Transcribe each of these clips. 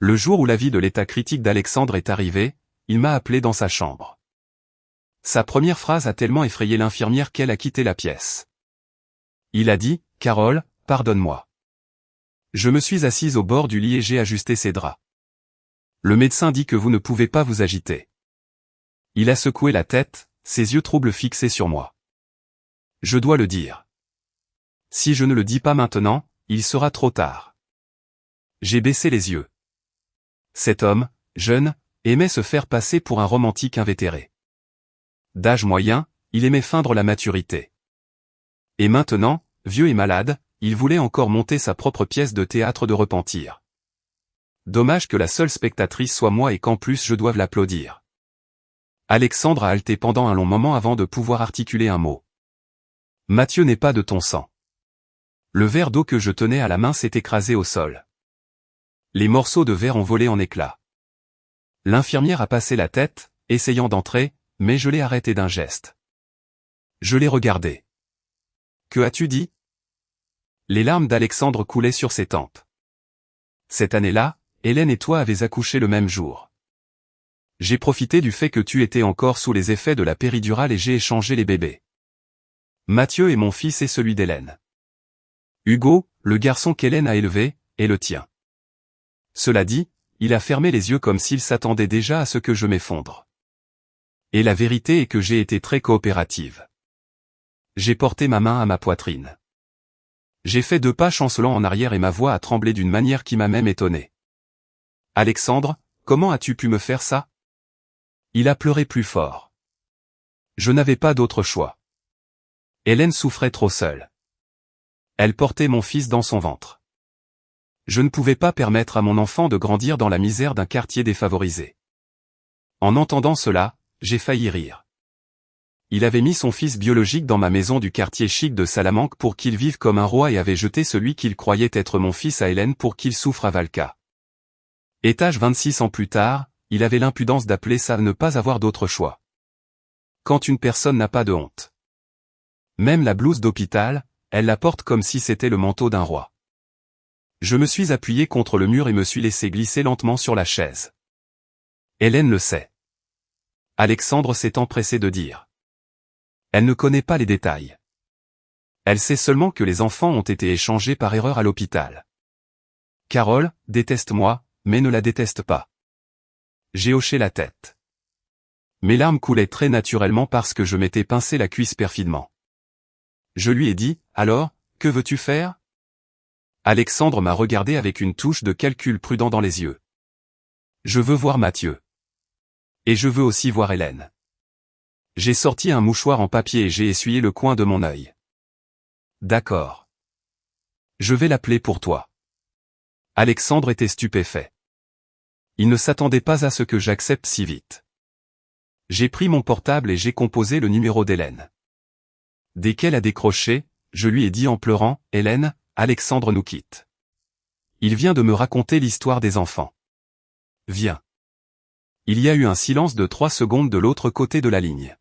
Le jour où l'avis de l'état critique d'Alexandre est arrivé, il m'a appelé dans sa chambre. Sa première phrase a tellement effrayé l'infirmière qu'elle a quitté la pièce. Il a dit, « Carole, pardonne-moi. » Je me suis assise au bord du lit et j'ai ajusté ses draps. Le médecin dit que vous ne pouvez pas vous agiter. Il a secoué la tête, ses yeux troubles fixés sur moi. Je dois le dire. Si je ne le dis pas maintenant, il sera trop tard. J'ai baissé les yeux. Cet homme, jeune, aimait se faire passer pour un romantique invétéré. D'âge moyen, il aimait feindre la maturité. Et maintenant, vieux et malade, il voulait encore monter sa propre pièce de théâtre de repentir. Dommage que la seule spectatrice soit moi et qu'en plus je doive l'applaudir. Alexandre a halté pendant un long moment avant de pouvoir articuler un mot. Mathieu n'est pas de ton sang. Le verre d'eau que je tenais à la main s'est écrasé au sol. Les morceaux de verre ont volé en éclats. L'infirmière a passé la tête, essayant d'entrer, mais je l'ai arrêtée d'un geste. Je l'ai regardé. Que as-tu dit ? Les larmes d'Alexandre coulaient sur ses tempes. Cette année-là, Hélène et toi avez accouché le même jour. J'ai profité du fait que tu étais encore sous les effets de la péridurale et j'ai échangé les bébés. Mathieu est mon fils et celui d'Hélène. Hugo, le garçon qu'Hélène a élevé, est le tien. Cela dit, il a fermé les yeux comme s'il s'attendait déjà à ce que je m'effondre. Et la vérité est que j'ai été très coopérative. J'ai porté ma main à ma poitrine. J'ai fait 2 pas chancelant en arrière et ma voix a tremblé d'une manière qui m'a même étonné. « Alexandre, comment as-tu pu me faire ça ?» Il a pleuré plus fort. Je n'avais pas d'autre choix. Hélène souffrait trop seule. Elle portait mon fils dans son ventre. Je ne pouvais pas permettre à mon enfant de grandir dans la misère d'un quartier défavorisé. En entendant cela, j'ai failli rire. Il avait mis son fils biologique dans ma maison du quartier chic de Salamanque pour qu'il vive comme un roi et avait jeté celui qu'il croyait être mon fils à Hélène pour qu'il souffre à Valka. Étage 26 ans plus tard, il avait l'impudence d'appeler ça ne pas avoir d'autre choix. Quand une personne n'a pas de honte. Même la blouse d'hôpital, elle la porte comme si c'était le manteau d'un roi. Je me suis appuyé contre le mur et me suis laissé glisser lentement sur la chaise. Hélène le sait. Alexandre s'est empressé de dire. Elle ne connaît pas les détails. Elle sait seulement que les enfants ont été échangés par erreur à l'hôpital. Carole, déteste-moi, mais ne la déteste pas. J'ai hoché la tête. Mes larmes coulaient très naturellement parce que je m'étais pincé la cuisse perfidement. Je lui ai dit, alors, que veux-tu faire ? Alexandre m'a regardé avec une touche de calcul prudent dans les yeux. Je veux voir Mathieu. Et je veux aussi voir Hélène. J'ai sorti un mouchoir en papier et j'ai essuyé le coin de mon œil. D'accord. Je vais l'appeler pour toi. Alexandre était stupéfait. Il ne s'attendait pas à ce que j'accepte si vite. J'ai pris mon portable et j'ai composé le numéro d'Hélène. Dès qu'elle a décroché, je lui ai dit en pleurant, « Hélène, Alexandre nous quitte. Il vient de me raconter l'histoire des enfants. Viens. » Il y a eu un silence de 3 secondes de l'autre côté de la ligne.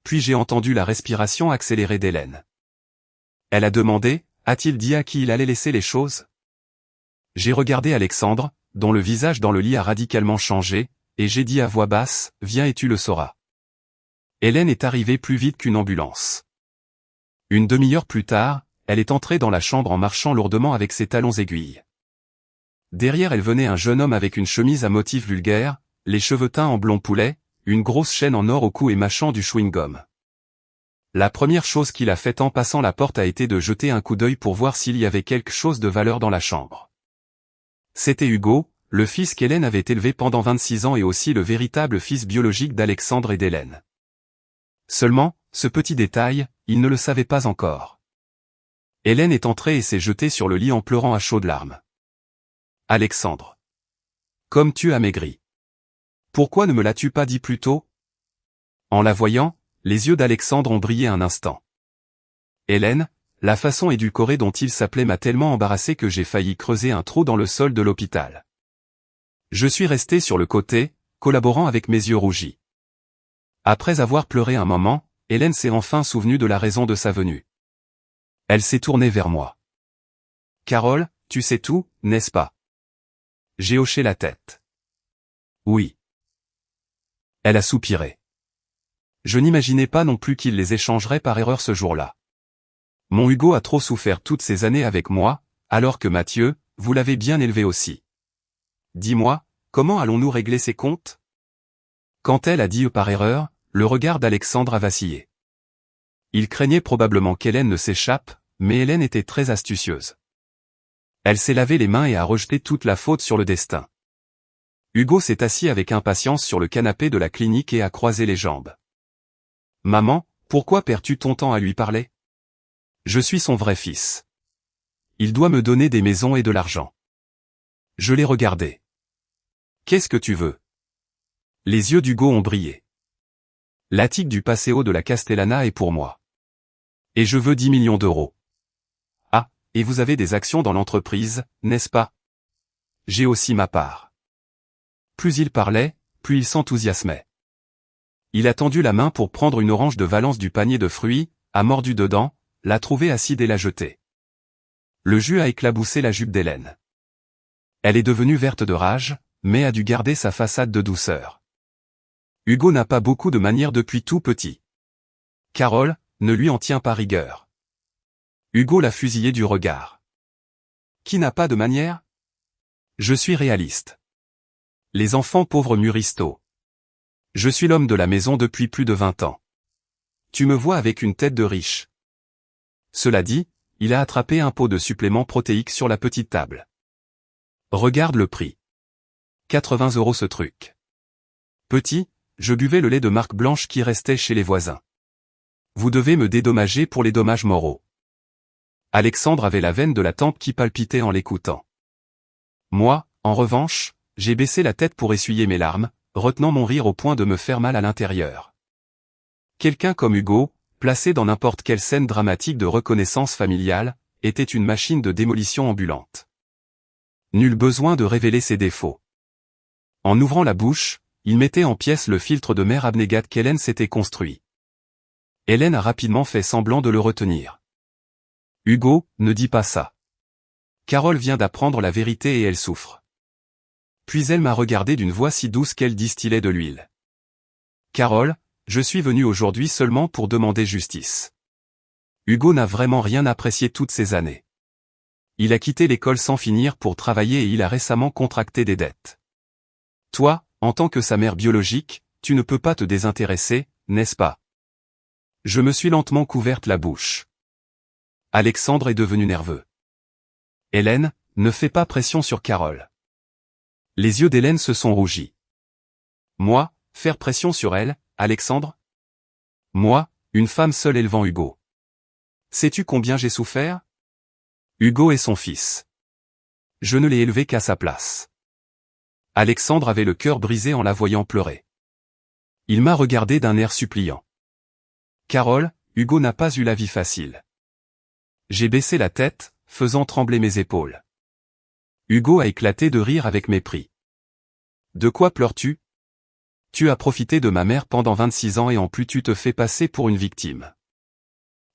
Puis j'ai entendu la respiration accélérée d'Hélène. Elle a demandé, a-t-il dit à qui il allait laisser les choses ? J'ai regardé Alexandre, dont le visage dans le lit a radicalement changé, et j'ai dit à voix basse, « Viens et tu le sauras. » Hélène est arrivée plus vite qu'une ambulance. Une demi-heure plus tard, elle est entrée dans la chambre en marchant lourdement avec ses talons aiguilles. Derrière elle venait un jeune homme avec une chemise à motifs vulgaires, les cheveux teints en blond poulet, une grosse chaîne en or au cou et mâchant du chewing-gum. La première chose qu'il a faite en passant la porte a été de jeter un coup d'œil pour voir s'il y avait quelque chose de valeur dans la chambre. C'était Hugo, le fils qu'Hélène avait élevé pendant 26 ans et aussi le véritable fils biologique d'Alexandre et d'Hélène. Seulement, ce petit détail, il ne le savait pas encore. Hélène est entrée et s'est jetée sur le lit en pleurant à chaudes larmes. « Alexandre. Comme tu as maigri. Pourquoi ne me l'as-tu pas dit plus tôt ?» En la voyant, les yeux d'Alexandre ont brillé un instant. Hélène, la façon édulcorée dont il s'appelait m'a tellement embarrassé que j'ai failli creuser un trou dans le sol de l'hôpital. Je suis resté sur le côté, collaborant avec mes yeux rougis. Après avoir pleuré un moment, Hélène s'est enfin souvenue de la raison de sa venue. Elle s'est tournée vers moi. « Carole, tu sais tout, n'est-ce pas ? J'ai hoché la tête. Oui. Elle a soupiré. Je n'imaginais pas non plus qu'il les échangerait par erreur ce jour-là. Mon Hugo a trop souffert toutes ces années avec moi, alors que Mathieu, vous l'avez bien élevé aussi. Dis-moi, comment allons-nous régler ces comptes? Quand elle a dit par erreur, le regard d'Alexandre a vacillé. Il craignait probablement qu'Hélène ne s'échappe, mais Hélène était très astucieuse. Elle s'est lavé les mains et a rejeté toute la faute sur le destin. Hugo s'est assis avec impatience sur le canapé de la clinique et a croisé les jambes. Maman, pourquoi perds-tu ton temps à lui parler? Je suis son vrai fils. Il doit me donner des maisons et de l'argent. Je l'ai regardé. Qu'est-ce que tu veux? Les yeux d'Hugo ont brillé. L'attique du Paseo de la Castellana est pour moi. Et je veux 10 millions d'euros. Ah, et vous avez des actions dans l'entreprise, n'est-ce pas? J'ai aussi ma part. Plus il parlait, plus il s'enthousiasmait. Il a tendu la main pour prendre une orange de Valence du panier de fruits, a mordu dedans, l'a trouvée acide et l'a jetée. Le jus a éclaboussé la jupe d'Hélène. Elle est devenue verte de rage, mais a dû garder sa façade de douceur. Hugo n'a pas beaucoup de manières depuis tout petit. Carole ne lui en tient pas rigueur. Hugo l'a fusillé du regard. Qui n'a pas de manières? Je suis réaliste. Les enfants pauvres mûrissent tôt. Je suis l'homme de la maison depuis plus de 20 ans. Tu me vois avec une tête de riche. Cela dit, il a attrapé un pot de suppléments protéiques sur la petite table. Regarde le prix. 80 € ce truc. Petit, je buvais le lait de marque blanche qui restait chez les voisins. Vous devez me dédommager pour les dommages moraux. Alexandre avait la veine de la tempe qui palpitait en l'écoutant. Moi, en revanche, j'ai baissé la tête pour essuyer mes larmes, retenant mon rire au point de me faire mal à l'intérieur. Quelqu'un comme Hugo, placé dans n'importe quelle scène dramatique de reconnaissance familiale, était une machine de démolition ambulante. Nul besoin de révéler ses défauts. En ouvrant la bouche, il mettait en pièces le filtre de mer abnégate qu'Hélène s'était construit. Hélène a rapidement fait semblant de le retenir. Hugo, ne dis pas ça. Carole vient d'apprendre la vérité et elle souffre. Puis elle m'a regardé d'une voix si douce qu'elle distillait de l'huile. Carole, je suis venu aujourd'hui seulement pour demander justice. Hugo n'a vraiment rien apprécié toutes ces années. Il a quitté l'école sans finir pour travailler et il a récemment contracté des dettes. Toi, en tant que sa mère biologique, tu ne peux pas te désintéresser, n'est-ce pas? Je me suis lentement couverte la bouche. Alexandre est devenu nerveux. Hélène, ne fais pas pression sur Carole. Les yeux d'Hélène se sont rougis. Moi, faire pression sur elle, Alexandre? Moi, une femme seule élevant Hugo. Sais-tu combien j'ai souffert? Hugo est son fils. Je ne l'ai élevé qu'à sa place. Alexandre avait le cœur brisé en la voyant pleurer. Il m'a regardé d'un air suppliant. Carole, Hugo n'a pas eu la vie facile. J'ai baissé la tête, faisant trembler mes épaules. Hugo a éclaté de rire avec mépris. De quoi pleures-tu? Tu as profité de ma mère pendant 26 ans et en plus tu te fais passer pour une victime.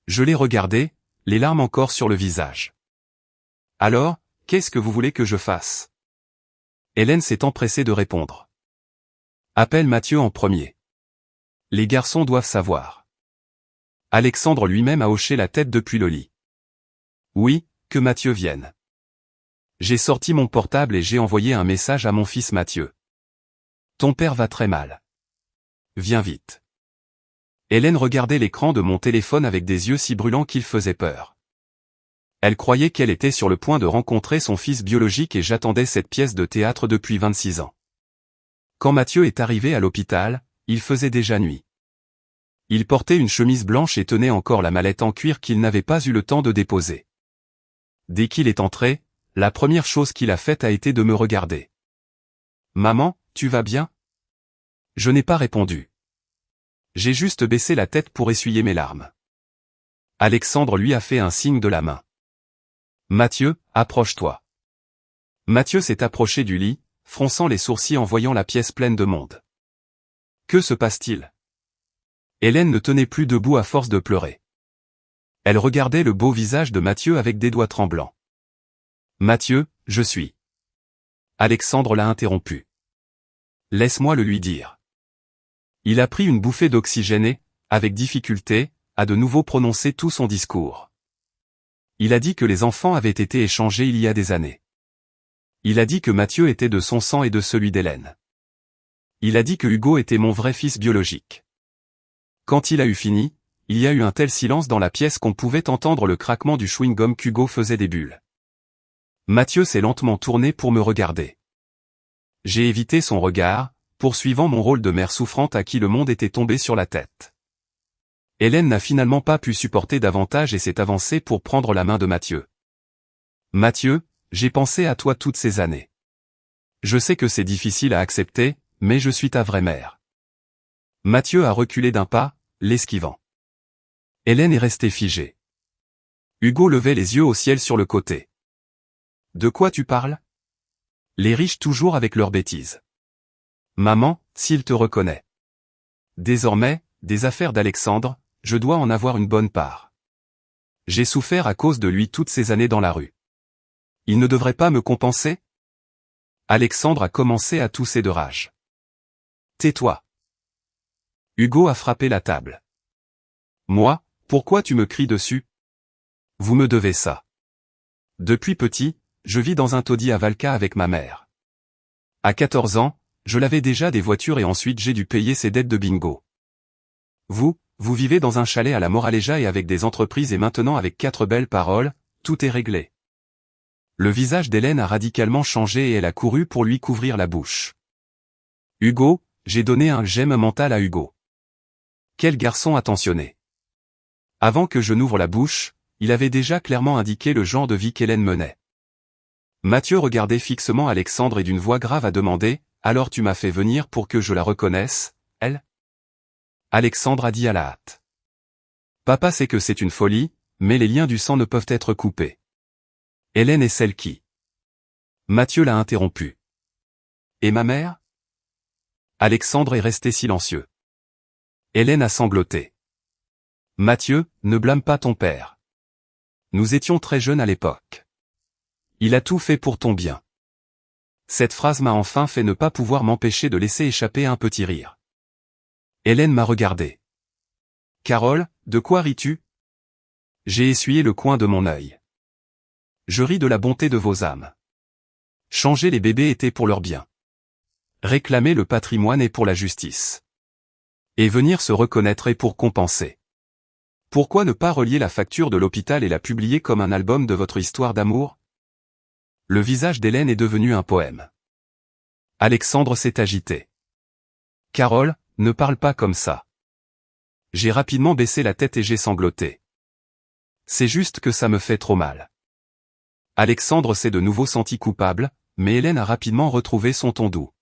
Je l'ai regardé, les larmes encore sur le visage. Alors, qu'est-ce que vous voulez que je fasse? Hélène s'est empressée de répondre. Appelle Mathieu en premier. Les garçons doivent savoir. Alexandre lui-même a hoché la tête depuis le lit. Oui, que Mathieu vienne. J'ai sorti mon portable et j'ai envoyé un message à mon fils Mathieu. Ton père va très mal. Viens vite. Hélène regardait l'écran de mon téléphone avec des yeux si brûlants qu'ils faisaient peur. Elle croyait qu'elle était sur le point de rencontrer son fils biologique et j'attendais cette pièce de théâtre depuis 26 ans. Quand Mathieu est arrivé à l'hôpital, il faisait déjà nuit. Il portait une chemise blanche et tenait encore la mallette en cuir qu'il n'avait pas eu le temps de déposer. Dès qu'il est entré, la première chose qu'il a faite a été de me regarder. « Maman, tu vas bien ?» Je n'ai pas répondu. J'ai juste baissé la tête pour essuyer mes larmes. Alexandre lui a fait un signe de la main. « Mathieu, approche-toi. » Mathieu s'est approché du lit, fronçant les sourcils en voyant la pièce pleine de monde. Que se passe-t-il? Hélène ne tenait plus debout à force de pleurer. Elle regardait le beau visage de Mathieu avec des doigts tremblants. « Mathieu, je suis. » Alexandre l'a interrompu. Laisse-moi le lui dire. Il a pris une bouffée d'oxygène et, avec difficulté, a de nouveau prononcé tout son discours. Il a dit que les enfants avaient été échangés il y a des années. Il a dit que Mathieu était de son sang et de celui d'Hélène. Il a dit que Hugo était mon vrai fils biologique. Quand il a eu fini, il y a eu un tel silence dans la pièce qu'on pouvait entendre le craquement du chewing-gum qu'Hugo faisait des bulles. Mathieu s'est lentement tourné pour me regarder. J'ai évité son regard, poursuivant mon rôle de mère souffrante à qui le monde était tombé sur la tête. Hélène n'a finalement pas pu supporter davantage et s'est avancée pour prendre la main de Mathieu. Mathieu, j'ai pensé à toi toutes ces années. Je sais que c'est difficile à accepter, mais je suis ta vraie mère. Mathieu a reculé d'un pas, l'esquivant. Hélène est restée figée. Hugo levait les yeux au ciel sur le côté. De quoi tu parles? Les riches toujours avec leurs bêtises. Maman, s'il te reconnaît. Désormais, des affaires d'Alexandre, je dois en avoir une bonne part. J'ai souffert à cause de lui toutes ces années dans la rue. Il ne devrait pas me compenser? Alexandre a commencé à tousser de rage. Tais-toi. Hugo a frappé la table. Moi, pourquoi tu me cries dessus? Vous me devez ça. Depuis petit, je vis dans un taudis à Valka avec ma mère. À 14 ans, je lavais déjà des voitures et ensuite j'ai dû payer ses dettes de bingo. Vous vivez dans un chalet à la Moraleja et avec des entreprises et maintenant avec 4 belles paroles, tout est réglé. Le visage d'Hélène a radicalement changé et elle a couru pour lui couvrir la bouche. Hugo, j'ai donné un j'aime mental à Hugo. Quel garçon attentionné. Avant que je n'ouvre la bouche, il avait déjà clairement indiqué le genre de vie qu'Hélène menait. Mathieu regardait fixement Alexandre et d'une voix grave a demandé, « Alors tu m'as fait venir pour que je la reconnaisse, elle ?» Alexandre a dit à la hâte. Papa sait que c'est une folie, mais les liens du sang ne peuvent être coupés. Hélène est celle qui. Mathieu l'a interrompu. Et ma mère? Alexandre est resté silencieux. Hélène a sangloté. Mathieu, ne blâme pas ton père. Nous étions très jeunes à l'époque. Il a tout fait pour ton bien. Cette phrase m'a enfin fait ne pas pouvoir m'empêcher de laisser échapper un petit rire. Hélène m'a regardé. Carole, de quoi ris-tu? J'ai essuyé le coin de mon œil. Je ris de la bonté de vos âmes. Changer les bébés était pour leur bien. Réclamer le patrimoine est pour la justice. Et venir se reconnaître est pour compenser. Pourquoi ne pas relier la facture de l'hôpital et la publier comme un album de votre histoire d'amour? Le visage d'Hélène est devenu un poème. Alexandre s'est agité. Carole, ne parle pas comme ça. J'ai rapidement baissé la tête et j'ai sangloté. C'est juste que ça me fait trop mal. Alexandre s'est de nouveau senti coupable, mais Hélène a rapidement retrouvé son ton doux.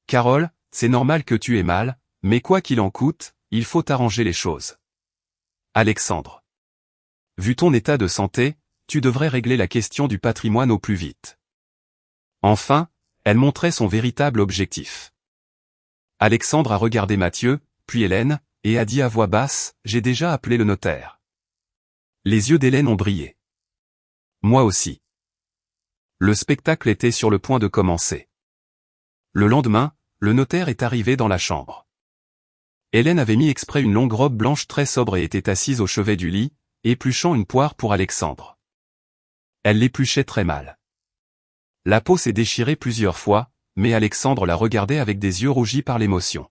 Carole, c'est normal que tu aies mal, mais quoi qu'il en coûte, il faut arranger les choses. Alexandre. Vu ton état de santé, tu devrais régler la question du patrimoine au plus vite. Enfin, elle montrait son véritable objectif. Alexandre a regardé Mathieu, puis Hélène, et a dit à voix basse, « J'ai déjà appelé le notaire. » Les yeux d'Hélène ont brillé. Moi aussi. Le spectacle était sur le point de commencer. Le lendemain, le notaire est arrivé dans la chambre. Hélène avait mis exprès une longue robe blanche très sobre et était assise au chevet du lit, épluchant une poire pour Alexandre. Elle l'épluchait très mal. La peau s'est déchirée plusieurs fois, mais Alexandre la regardait avec des yeux rougis par l'émotion.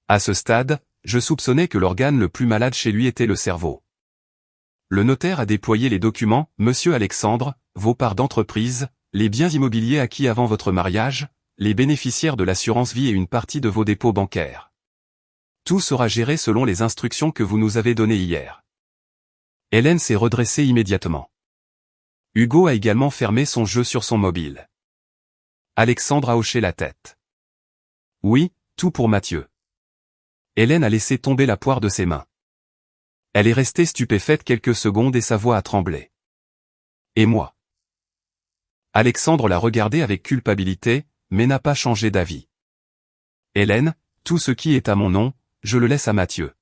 À ce stade, je soupçonnais que l'organe le plus malade chez lui était le cerveau. Le notaire a déployé les documents, « Monsieur Alexandre, vos parts d'entreprise, les biens immobiliers acquis avant votre mariage, les bénéficiaires de l'assurance vie et une partie de vos dépôts bancaires. Tout sera géré selon les instructions que vous nous avez données hier. » Hélène s'est redressée immédiatement. Hugo a également fermé son jeu sur son mobile. Alexandre a hoché la tête. Oui, tout pour Mathieu. Hélène a laissé tomber la poire de ses mains. Elle est restée stupéfaite quelques secondes et sa voix a tremblé. Et moi? Alexandre l'a regardée avec culpabilité, mais n'a pas changé d'avis. Hélène, tout ce qui est à mon nom, je le laisse à Mathieu.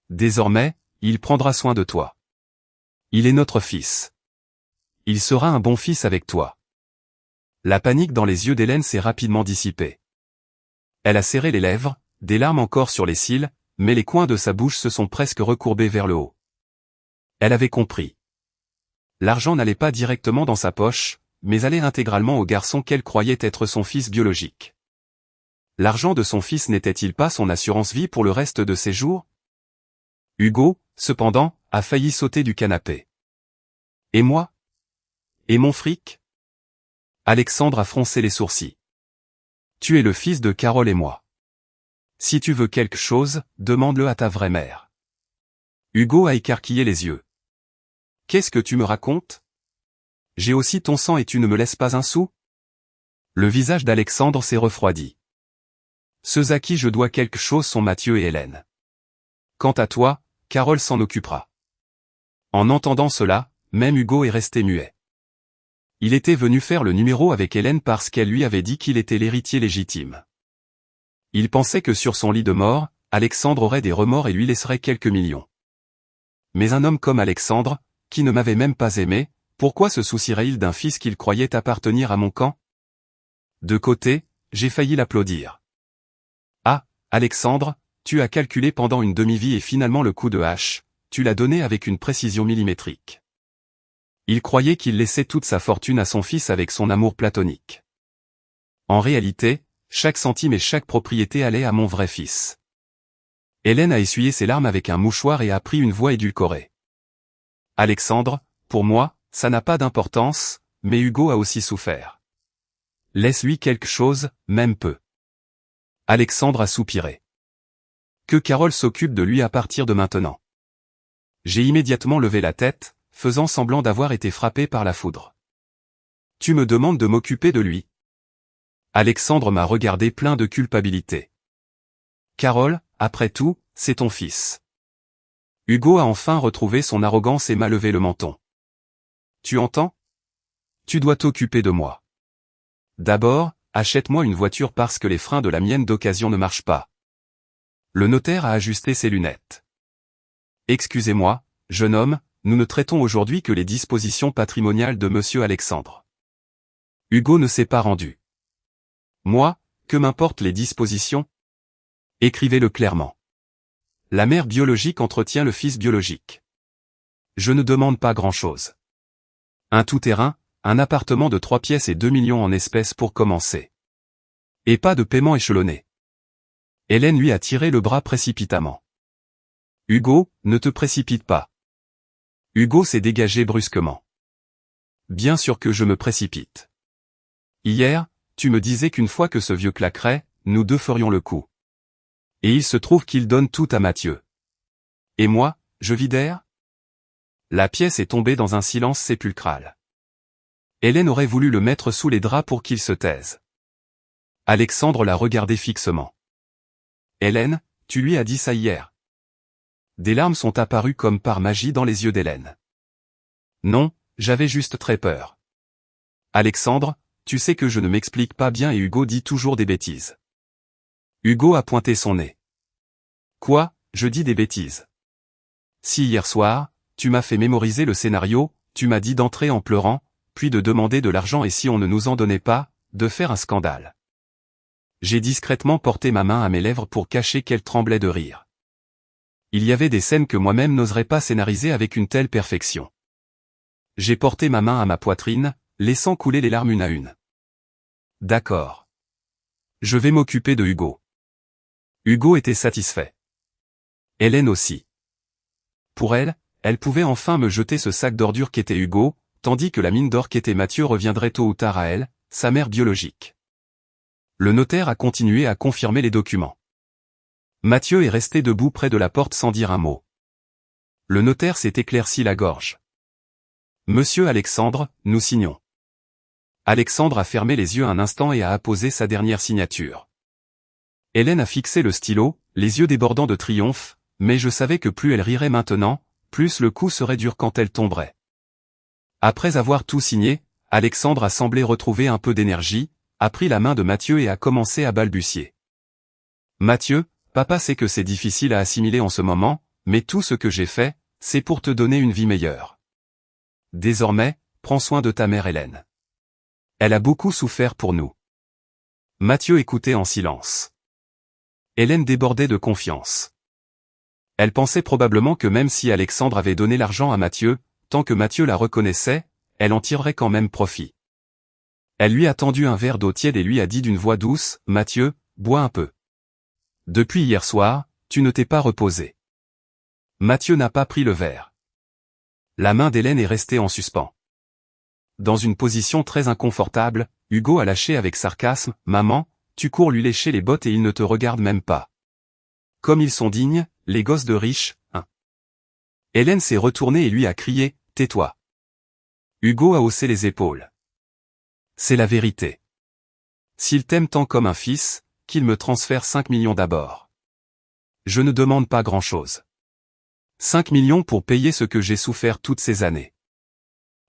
Désormais, il prendra soin de toi. Il est notre fils. Il sera un bon fils avec toi. La panique dans les yeux d'Hélène s'est rapidement dissipée. Elle a serré les lèvres, des larmes encore sur les cils, mais les coins de sa bouche se sont presque recourbés vers le haut. Elle avait compris. L'argent n'allait pas directement dans sa poche, mais allait intégralement au garçon qu'elle croyait être son fils biologique. L'argent de son fils n'était-il pas son assurance vie pour le reste de ses jours? Hugo, cependant, a failli sauter du canapé. Et moi? Et mon fric? Alexandre a froncé les sourcils. Tu es le fils de Carole et moi. Si tu veux quelque chose, demande-le à ta vraie mère. Hugo a écarquillé les yeux. Qu'est-ce que tu me racontes? J'ai aussi ton sang et tu ne me laisses pas un sou? Le visage d'Alexandre s'est refroidi. Ceux à qui je dois quelque chose sont Mathieu et Hélène. Quant à toi, Carole s'en occupera. En entendant cela, même Hugo est resté muet. Il était venu faire le numéro avec Hélène parce qu'elle lui avait dit qu'il était l'héritier légitime. Il pensait que sur son lit de mort, Alexandre aurait des remords et lui laisserait quelques millions. Mais un homme comme Alexandre, qui ne m'avait même pas aimé, pourquoi se soucierait-il d'un fils qu'il croyait appartenir à mon camp? De côté, j'ai failli l'applaudir. Ah, Alexandre, tu as calculé pendant une demi-vie et finalement le coup de hache, tu l'as donné avec une précision millimétrique. Il croyait qu'il laissait toute sa fortune à son fils avec son amour platonique. En réalité, chaque centime et chaque propriété allait à mon vrai fils. Hélène a essuyé ses larmes avec un mouchoir et a pris une voix édulcorée. Alexandre, pour moi, ça n'a pas d'importance, mais Hugo a aussi souffert. Laisse-lui quelque chose, même peu. Alexandre a soupiré. Que Carole s'occupe de lui à partir de maintenant. J'ai immédiatement levé la tête, faisant semblant d'avoir été frappé par la foudre. Tu me demandes de m'occuper de lui. Alexandre m'a regardé plein de culpabilité. Carole, après tout, c'est ton fils. Hugo a enfin retrouvé son arrogance et m'a levé le menton. Tu entends? Tu dois t'occuper de moi. D'abord, achète-moi une voiture parce que les freins de la mienne d'occasion ne marchent pas. Le notaire a ajusté ses lunettes. Excusez-moi, jeune homme, nous ne traitons aujourd'hui que les dispositions patrimoniales de monsieur Alexandre. Hugo ne s'est pas rendu. Moi, que m'importent les dispositions? Écrivez-le clairement. La mère biologique entretient le fils biologique. Je ne demande pas grand-chose. Un tout-terrain, un appartement de 3 pièces et 2 millions en espèces pour commencer. Et pas de paiement échelonné. Hélène lui a tiré le bras précipitamment. Hugo, ne te précipite pas. Hugo s'est dégagé brusquement. Bien sûr que je me précipite. Hier, tu me disais qu'une fois que ce vieux claquerait, nous deux ferions le coup. Et il se trouve qu'il donne tout à Mathieu. Et moi, je vis d'air? La pièce est tombée dans un silence sépulcral. Hélène aurait voulu le mettre sous les draps pour qu'il se taise. Alexandre l'a regardé fixement. Hélène, tu lui as dit ça hier. Des larmes sont apparues comme par magie dans les yeux d'Hélène. Non, j'avais juste très peur. Alexandre, tu sais que je ne m'explique pas bien et Hugo dit toujours des bêtises. Hugo a pointé son nez. Quoi, je dis des bêtises? Si hier soir, tu m'as fait mémoriser le scénario, tu m'as dit d'entrer en pleurant, puis de demander de l'argent et si on ne nous en donnait pas, de faire un scandale. J'ai discrètement porté ma main à mes lèvres pour cacher qu'elle tremblait de rire. Il y avait des scènes que moi-même n'oserais pas scénariser avec une telle perfection. J'ai porté ma main à ma poitrine, laissant couler les larmes une à une. D'accord. Je vais m'occuper de Hugo. Hugo était satisfait. Hélène aussi. Pour elle, elle pouvait enfin me jeter ce sac d'ordures qu'était Hugo, tandis que la mine d'or qu'était Mathieu reviendrait tôt ou tard à elle, sa mère biologique. Le notaire a continué à confirmer les documents. Mathieu est resté debout près de la porte sans dire un mot. Le notaire s'est éclairci la gorge. Monsieur Alexandre, nous signons. Alexandre a fermé les yeux un instant et a apposé sa dernière signature. Hélène a fixé le stylo, les yeux débordant de triomphe, mais je savais que plus elle rirait maintenant, plus le coup serait dur quand elle tomberait. Après avoir tout signé, Alexandre a semblé retrouver un peu d'énergie, a pris la main de Mathieu et a commencé à balbutier. Mathieu, papa sait que c'est difficile à assimiler en ce moment, mais tout ce que j'ai fait, c'est pour te donner une vie meilleure. Désormais, prends soin de ta mère Hélène. Elle a beaucoup souffert pour nous. Mathieu écoutait en silence. Hélène débordait de confiance. Elle pensait probablement que même si Alexandre avait donné l'argent à Mathieu, tant que Mathieu la reconnaissait, elle en tirerait quand même profit. Elle lui a tendu un verre d'eau tiède et lui a dit d'une voix douce, « Mathieu, bois un peu. Depuis hier soir, tu ne t'es pas reposé. » Mathieu n'a pas pris le verre. La main d'Hélène est restée en suspens. Dans une position très inconfortable, Hugo a lâché avec sarcasme, « Maman, tu cours lui lécher les bottes et il ne te regarde même pas. Comme ils sont dignes, les gosses de riches, hein. » Hélène s'est retournée et lui a crié, « Tais-toi. » Hugo a haussé les épaules. C'est la vérité. S'il t'aime tant comme un fils, qu'il me transfère 5 millions d'abord. Je ne demande pas grand-chose. 5 millions pour payer ce que j'ai souffert toutes ces années.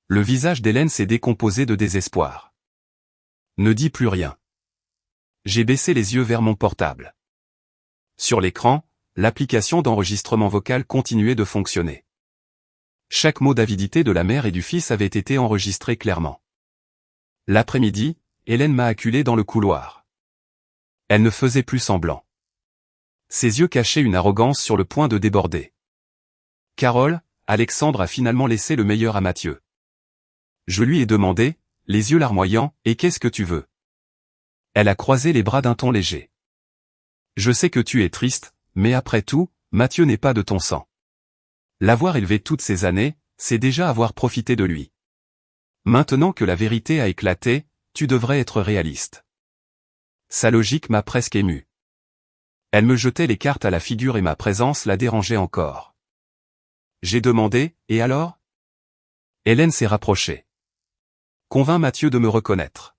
Le visage d'Hélène s'est décomposé de désespoir. Ne dis plus rien. J'ai baissé les yeux vers mon portable. Sur l'écran, l'application d'enregistrement vocal continuait de fonctionner. Chaque mot d'avidité de la mère et du fils avait été enregistré clairement. L'après-midi, Hélène m'a acculé dans le couloir. Elle ne faisait plus semblant. Ses yeux cachaient une arrogance sur le point de déborder. « Carole, Alexandre a finalement laissé le meilleur à Mathieu. » Je lui ai demandé, les yeux larmoyants, « Et qu'est-ce que tu veux ?» Elle a croisé les bras d'un ton léger. « Je sais que tu es triste, mais après tout, Mathieu n'est pas de ton sang. L'avoir élevé toutes ces années, c'est déjà avoir profité de lui. Maintenant que la vérité a éclaté, tu devrais être réaliste. » Sa logique m'a presque ému. Elle me jetait les cartes à la figure et ma présence la dérangeait encore. J'ai demandé, « Et alors ?» Hélène s'est rapprochée. « Convainc Mathieu de me reconnaître.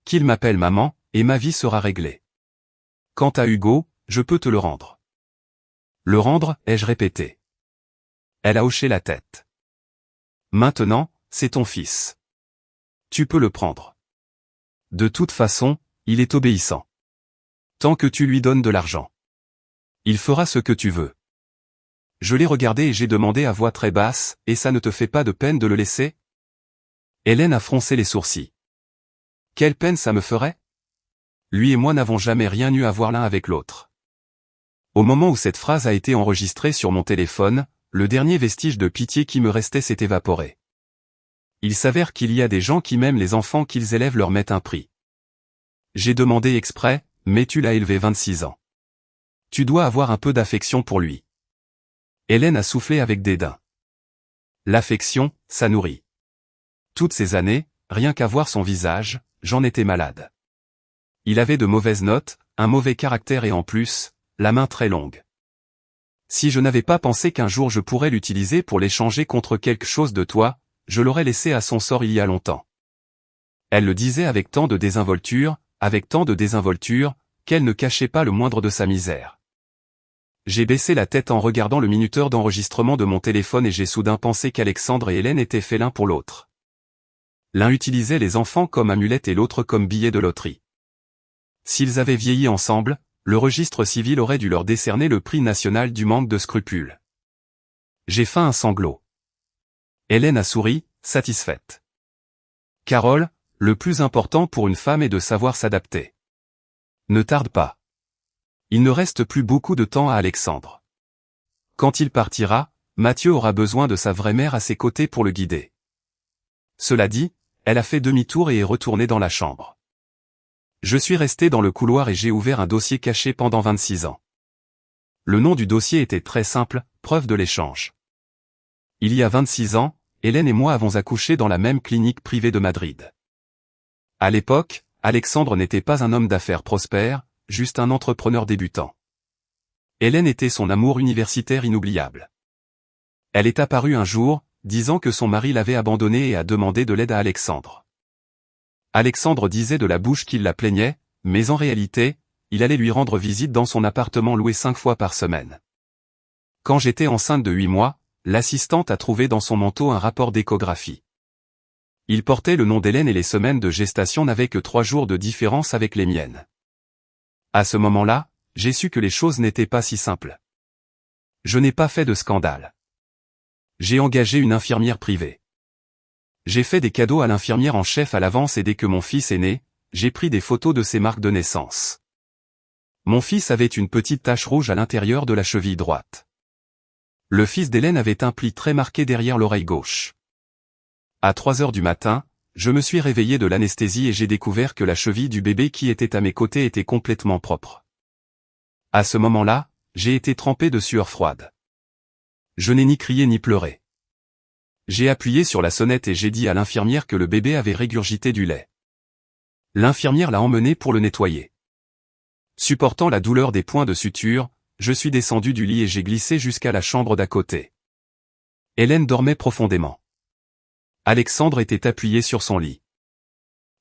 Qu'il m'appelle maman, et ma vie sera réglée. Quant à Hugo, je peux te le rendre. » Le rendre, ai-je répété. Elle a hoché la tête. « Maintenant, c'est ton fils. Tu peux le prendre. De toute façon, il est obéissant. Tant que tu lui donnes de l'argent. Il fera ce que tu veux. » Je l'ai regardé et j'ai demandé à voix très basse, « Et ça ne te fait pas de peine de le laisser ?» Hélène a froncé les sourcils. « Quelle peine ça me ferait ? Lui et moi n'avons jamais rien eu à voir l'un avec l'autre. » Au moment où cette phrase a été enregistrée sur mon téléphone, le dernier vestige de pitié qui me restait s'est évaporé. Il s'avère qu'il y a des gens qui même les enfants qu'ils élèvent leur mettent un prix. J'ai demandé exprès, « Mais tu l'as élevé 26 ans. Tu dois avoir un peu d'affection pour lui. » Hélène a soufflé avec dédain. L'affection, ça nourrit. Toutes ces années, rien qu'à voir son visage, j'en étais malade. Il avait de mauvaises notes, un mauvais caractère et en plus, la main très longue. Si je n'avais pas pensé qu'un jour je pourrais l'utiliser pour l'échanger contre quelque chose de toi, je l'aurais laissé à son sort il y a longtemps. Elle le disait avec tant de désinvolture, qu'elle ne cachait pas le moindre de sa misère. J'ai baissé la tête en regardant le minuteur d'enregistrement de mon téléphone et j'ai soudain pensé qu'Alexandre et Hélène étaient faits l'un pour l'autre. L'un utilisait les enfants comme amulette et l'autre comme billet de loterie. S'ils avaient vieilli ensemble, le registre civil aurait dû leur décerner le prix national du manque de scrupules. J'ai feint un sanglot. Hélène a souri, satisfaite. « Carole, le plus important pour une femme est de savoir s'adapter. Ne tarde pas. Il ne reste plus beaucoup de temps à Alexandre. Quand il partira, Mathieu aura besoin de sa vraie mère à ses côtés pour le guider. » Cela dit, elle a fait demi-tour et est retournée dans la chambre. Je suis resté dans le couloir et j'ai ouvert un dossier caché pendant 26 ans. Le nom du dossier était très simple, preuve de l'échange. Il y a 26 ans, Hélène et moi avons accouché dans la même clinique privée de Madrid. À l'époque, Alexandre n'était pas un homme d'affaires prospère, juste un entrepreneur débutant. Hélène était son amour universitaire inoubliable. Elle est apparue un jour, disant que son mari l'avait abandonnée et a demandé de l'aide à Alexandre. Alexandre disait de la bouche qu'il la plaignait, mais en réalité, il allait lui rendre visite dans son appartement loué 5 fois par semaine. Quand j'étais enceinte de 8 mois, l'assistante a trouvé dans son manteau un rapport d'échographie. Il portait le nom d'Hélène et les semaines de gestation n'avaient que 3 jours de différence avec les miennes. À ce moment-là, j'ai su que les choses n'étaient pas si simples. Je n'ai pas fait de scandale. J'ai engagé une infirmière privée. J'ai fait des cadeaux à l'infirmière en chef à l'avance et dès que mon fils est né, j'ai pris des photos de ses marques de naissance. Mon fils avait une petite tache rouge à l'intérieur de la cheville droite. Le fils d'Hélène avait un pli très marqué derrière l'oreille gauche. À 3 heures du matin, je me suis réveillé de l'anesthésie et j'ai découvert que la cheville du bébé qui était à mes côtés était complètement propre. À ce moment-là, j'ai été trempé de sueur froide. Je n'ai ni crié ni pleuré. J'ai appuyé sur la sonnette et j'ai dit à l'infirmière que le bébé avait régurgité du lait. L'infirmière l'a emmené pour le nettoyer. Supportant la douleur des points de suture, je suis descendu du lit et j'ai glissé jusqu'à la chambre d'à côté. Hélène dormait profondément. Alexandre était appuyé sur son lit.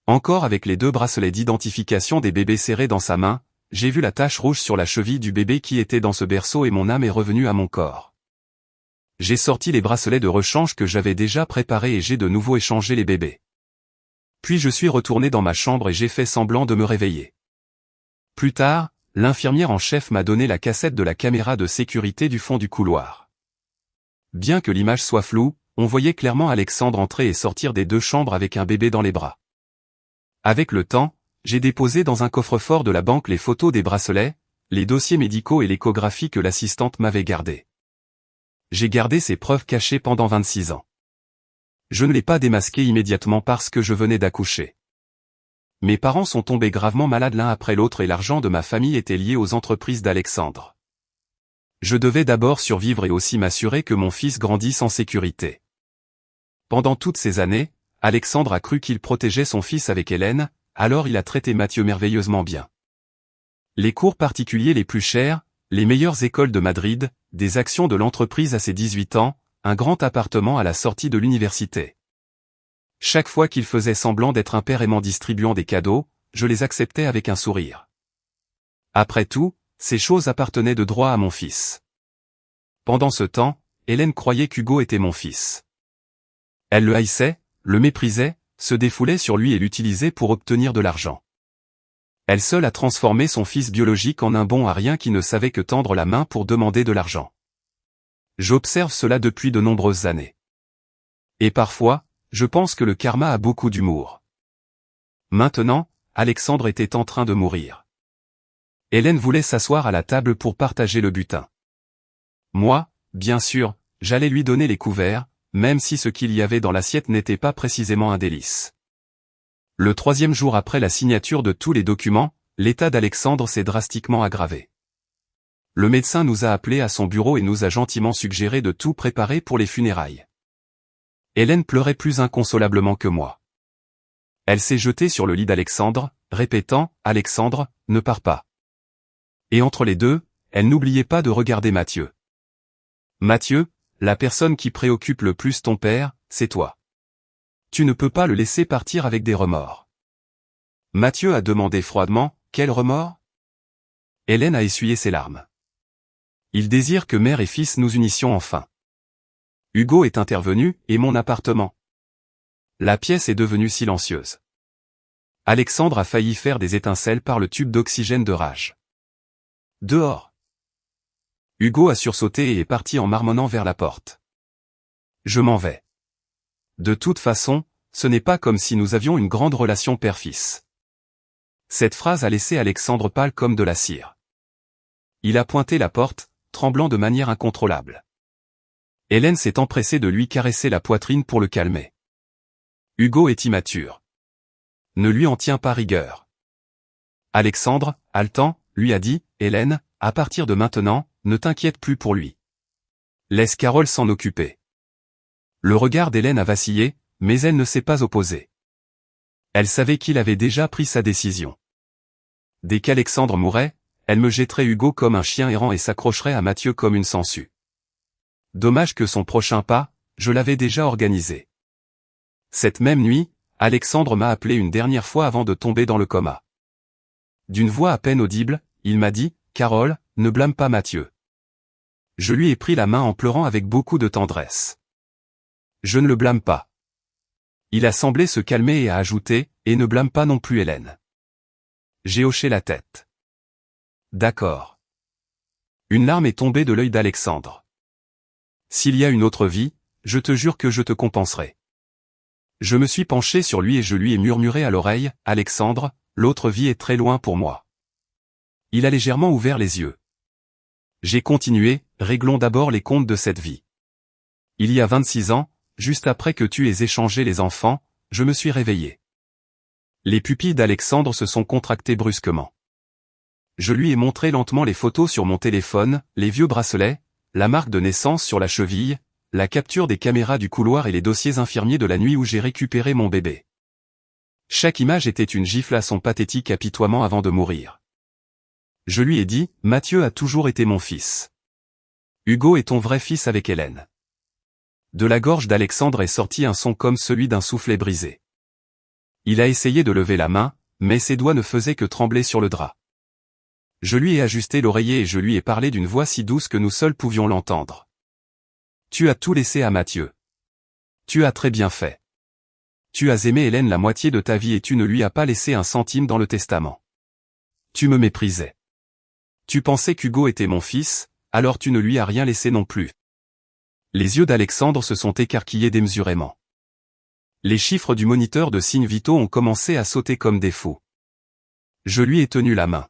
Encore avec les 2 bracelets d'identification des bébés serrés dans sa main, j'ai vu la tache rouge sur la cheville du bébé qui était dans ce berceau et mon âme est revenue à mon corps. J'ai sorti les bracelets de rechange que j'avais déjà préparés et j'ai de nouveau échangé les bébés. Puis je suis retourné dans ma chambre et j'ai fait semblant de me réveiller. Plus tard, l'infirmière en chef m'a donné la cassette de la caméra de sécurité du fond du couloir. Bien que l'image soit floue, on voyait clairement Alexandre entrer et sortir des 2 chambres avec un bébé dans les bras. Avec le temps, j'ai déposé dans un coffre-fort de la banque les photos des bracelets, les dossiers médicaux et l'échographie que l'assistante m'avait gardés. J'ai gardé ces preuves cachées pendant 26 ans. Je ne l'ai pas démasqué immédiatement parce que je venais d'accoucher. Mes parents sont tombés gravement malades l'un après l'autre et l'argent de ma famille était lié aux entreprises d'Alexandre. Je devais d'abord survivre et aussi m'assurer que mon fils grandisse en sécurité. Pendant toutes ces années, Alexandre a cru qu'il protégeait son fils avec Hélène, alors il a traité Mathieu merveilleusement bien. Les cours particuliers les plus chers, les meilleures écoles de Madrid, des actions de l'entreprise à ses 18 ans, un grand appartement à la sortie de l'université. Chaque fois qu'il faisait semblant d'être un père aimant distribuant des cadeaux, je les acceptais avec un sourire. Après tout, ces choses appartenaient de droit à mon fils. Pendant ce temps, Hélène croyait qu'Hugo était mon fils. Elle le haïssait, le méprisait, se défoulait sur lui et l'utilisait pour obtenir de l'argent. Elle seule a transformé son fils biologique en un bon à rien qui ne savait que tendre la main pour demander de l'argent. J'observe cela depuis de nombreuses années. Et parfois, je pense que le karma a beaucoup d'humour. Maintenant, Alexandre était en train de mourir. Hélène voulait s'asseoir à la table pour partager le butin. Moi, bien sûr, j'allais lui donner les couverts, même si ce qu'il y avait dans l'assiette n'était pas précisément un délice. Le 3e jour après la signature de tous les documents, l'état d'Alexandre s'est drastiquement aggravé. Le médecin nous a appelés à son bureau et nous a gentiment suggéré de tout préparer pour les funérailles. Hélène pleurait plus inconsolablement que moi. Elle s'est jetée sur le lit d'Alexandre, répétant « Alexandre, ne pars pas ». Et entre les deux, elle n'oubliait pas de regarder Mathieu. « Mathieu, la personne qui préoccupe le plus ton père, c'est toi. Tu ne peux pas le laisser partir avec des remords. » Mathieu a demandé froidement « Quel remords ?» Hélène a essuyé ses larmes. « Il désire que mère et fils nous unissions enfin. » Hugo est intervenu, et mon appartement. La pièce est devenue silencieuse. Alexandre a failli faire des étincelles par le tube d'oxygène de rage. Dehors. Hugo a sursauté et est parti en marmonnant vers la porte. Je m'en vais. De toute façon, ce n'est pas comme si nous avions une grande relation père-fils. Cette phrase a laissé Alexandre pâle comme de la cire. Il a pointé la porte, tremblant de manière incontrôlable. Hélène s'est empressée de lui caresser la poitrine pour le calmer. Hugo est immature. Ne lui en tiens pas rigueur. Alexandre, haletant, lui a dit, Hélène, à partir de maintenant, ne t'inquiète plus pour lui. Laisse Carole s'en occuper. Le regard d'Hélène a vacillé, mais elle ne s'est pas opposée. Elle savait qu'il avait déjà pris sa décision. Dès qu'Alexandre mourrait, elle me jetterait Hugo comme un chien errant et s'accrocherait à Mathieu comme une sangsue. Dommage que son prochain pas, je l'avais déjà organisé. Cette même nuit, Alexandre m'a appelé une dernière fois avant de tomber dans le coma. D'une voix à peine audible, il m'a dit, « Carole, ne blâme pas Mathieu. » Je lui ai pris la main en pleurant avec beaucoup de tendresse. Je ne le blâme pas. Il a semblé se calmer et a ajouté, « Et ne blâme pas non plus Hélène. » J'ai hoché la tête. D'accord. Une larme est tombée de l'œil d'Alexandre. S'il y a une autre vie, je te jure que je te compenserai. Je me suis penché sur lui et je lui ai murmuré à l'oreille, « Alexandre, l'autre vie est très loin pour moi. » Il a légèrement ouvert les yeux. J'ai continué, « Réglons d'abord les comptes de cette vie. Il y a 26 ans, juste après que tu aies échangé les enfants, je me suis réveillé. » Les pupilles d'Alexandre se sont contractées brusquement. Je lui ai montré lentement les photos sur mon téléphone, les vieux bracelets, la marque de naissance sur la cheville, la capture des caméras du couloir et les dossiers infirmiers de la nuit où j'ai récupéré mon bébé. Chaque image était une gifle à son pathétique apitoiement avant de mourir. Je lui ai dit, « Mathieu a toujours été mon fils. Hugo est ton vrai fils avec Hélène. » De la gorge d'Alexandre est sorti un son comme celui d'un soufflet brisé. Il a essayé de lever la main, mais ses doigts ne faisaient que trembler sur le drap. Je lui ai ajusté l'oreiller et je lui ai parlé d'une voix si douce que nous seuls pouvions l'entendre. « Tu as tout laissé à Mathieu. Tu as très bien fait. Tu as aimé Hélène la moitié de ta vie et tu ne lui as pas laissé un centime dans le testament. Tu me méprisais. Tu pensais qu'Hugo était mon fils, alors tu ne lui as rien laissé non plus. » Les yeux d'Alexandre se sont écarquillés démesurément. Les chiffres du moniteur de signes vitaux ont commencé à sauter comme des fous. Je lui ai tenu la main.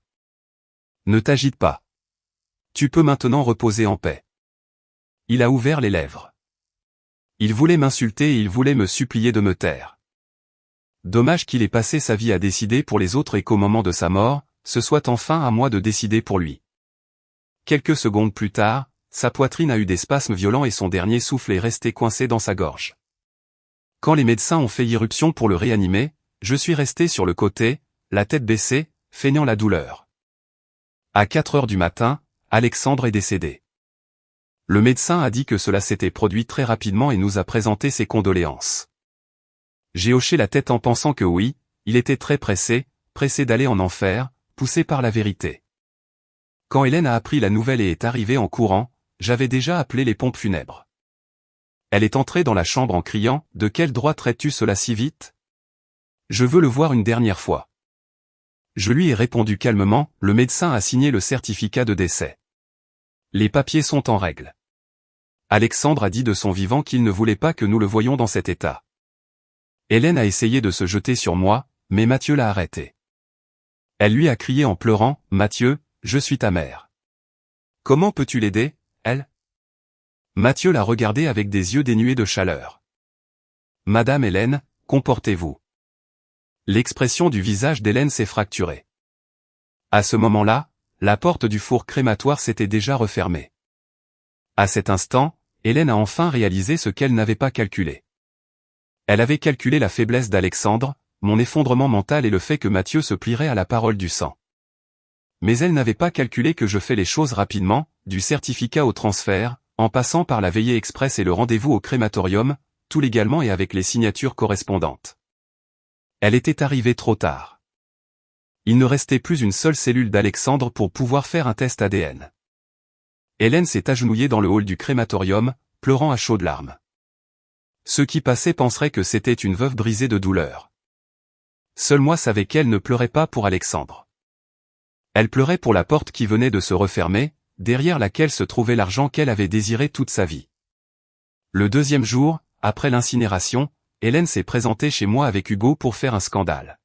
« Ne t'agite pas. Tu peux maintenant reposer en paix. » Il a ouvert les lèvres. Il voulait m'insulter et il voulait me supplier de me taire. Dommage qu'il ait passé sa vie à décider pour les autres et qu'au moment de sa mort, ce soit enfin à moi de décider pour lui. Quelques secondes plus tard, sa poitrine a eu des spasmes violents et son dernier souffle est resté coincé dans sa gorge. Quand les médecins ont fait irruption pour le réanimer, je suis resté sur le côté, la tête baissée, feignant la douleur. À 4 heures du matin, Alexandre est décédé. Le médecin a dit que cela s'était produit très rapidement et nous a présenté ses condoléances. J'ai hoché la tête en pensant que oui, il était très pressé d'aller en enfer, poussé par la vérité. Quand Hélène a appris la nouvelle et est arrivée en courant, j'avais déjà appelé les pompes funèbres. Elle est entrée dans la chambre en criant, « De quel droit traites-tu cela si vite ? Je veux le voir une dernière fois. » Je lui ai répondu calmement, « Le médecin a signé le certificat de décès. Les papiers sont en règle. » Alexandre a dit de son vivant qu'il ne voulait pas que nous le voyions dans cet état. Hélène a essayé de se jeter sur moi, mais Mathieu l'a arrêtée. Elle lui a crié en pleurant, « Mathieu, je suis ta mère. Comment peux-tu l'aider, elle ?» Mathieu l'a regardée avec des yeux dénués de chaleur. « Madame Hélène, comportez-vous. » L'expression du visage d'Hélène s'est fracturée. À ce moment-là, la porte du four crématoire s'était déjà refermée. À cet instant, Hélène a enfin réalisé ce qu'elle n'avait pas calculé. Elle avait calculé la faiblesse d'Alexandre, mon effondrement mental et le fait que Mathieu se plierait à la parole du sang. Mais elle n'avait pas calculé que je fais les choses rapidement, du certificat au transfert, en passant par la veillée express et le rendez-vous au crématorium, tout légalement et avec les signatures correspondantes. Elle était arrivée trop tard. Il ne restait plus une seule cellule d'Alexandre pour pouvoir faire un test ADN. Hélène s'est agenouillée dans le hall du crématorium, pleurant à chaudes larmes. Ceux qui passaient penseraient que c'était une veuve brisée de douleur. Seul moi savais qu'elle ne pleurait pas pour Alexandre. Elle pleurait pour la porte qui venait de se refermer, derrière laquelle se trouvait l'argent qu'elle avait désiré toute sa vie. Le deuxième jour, après l'incinération, Hélène s'est présentée chez moi avec Hugo pour faire un scandale.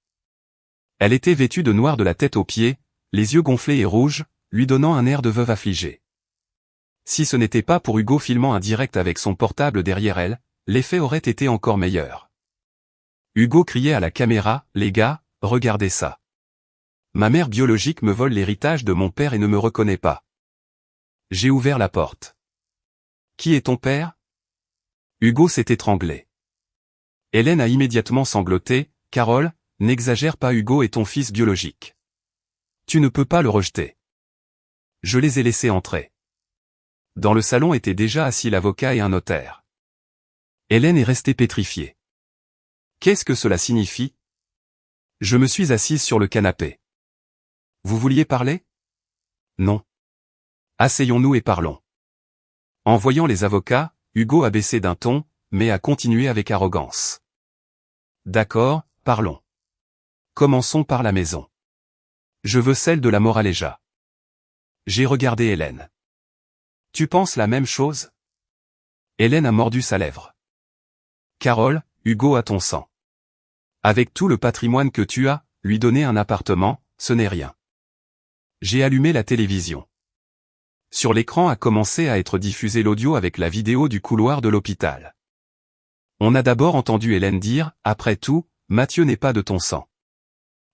Elle était vêtue de noir de la tête aux pieds, les yeux gonflés et rouges, lui donnant un air de veuve affligée. Si ce n'était pas pour Hugo filmant un direct avec son portable derrière elle, l'effet aurait été encore meilleur. Hugo criait à la caméra, « Les gars, regardez ça. Ma mère biologique me vole l'héritage de mon père et ne me reconnaît pas. » J'ai ouvert la porte. « Qui est ton père ?» Hugo s'est étranglé. Hélène a immédiatement sangloté, « Carole, n'exagère pas, Hugo est ton fils biologique. Tu ne peux pas le rejeter. » Je les ai laissés entrer. Dans le salon étaient déjà assis l'avocat et un notaire. Hélène est restée pétrifiée. « Qu'est-ce que cela signifie ?» Je me suis assise sur le canapé. « Vous vouliez parler ? » « Non. » « Asseyons-nous et parlons. » En voyant les avocats, Hugo a baissé d'un ton, mais a continué avec arrogance. « D'accord, parlons. Commençons par la maison. Je veux celle de la Moraleja. » J'ai regardé Hélène. « Tu penses la même chose ?» Hélène a mordu sa lèvre. « Carole, Hugo a ton sang. Avec tout le patrimoine que tu as, lui donner un appartement, ce n'est rien. J'ai allumé la télévision. Sur l'écran a commencé à être diffusé l'audio avec la vidéo du couloir de l'hôpital. On a d'abord entendu Hélène dire, après tout, Mathieu n'est pas de ton sang.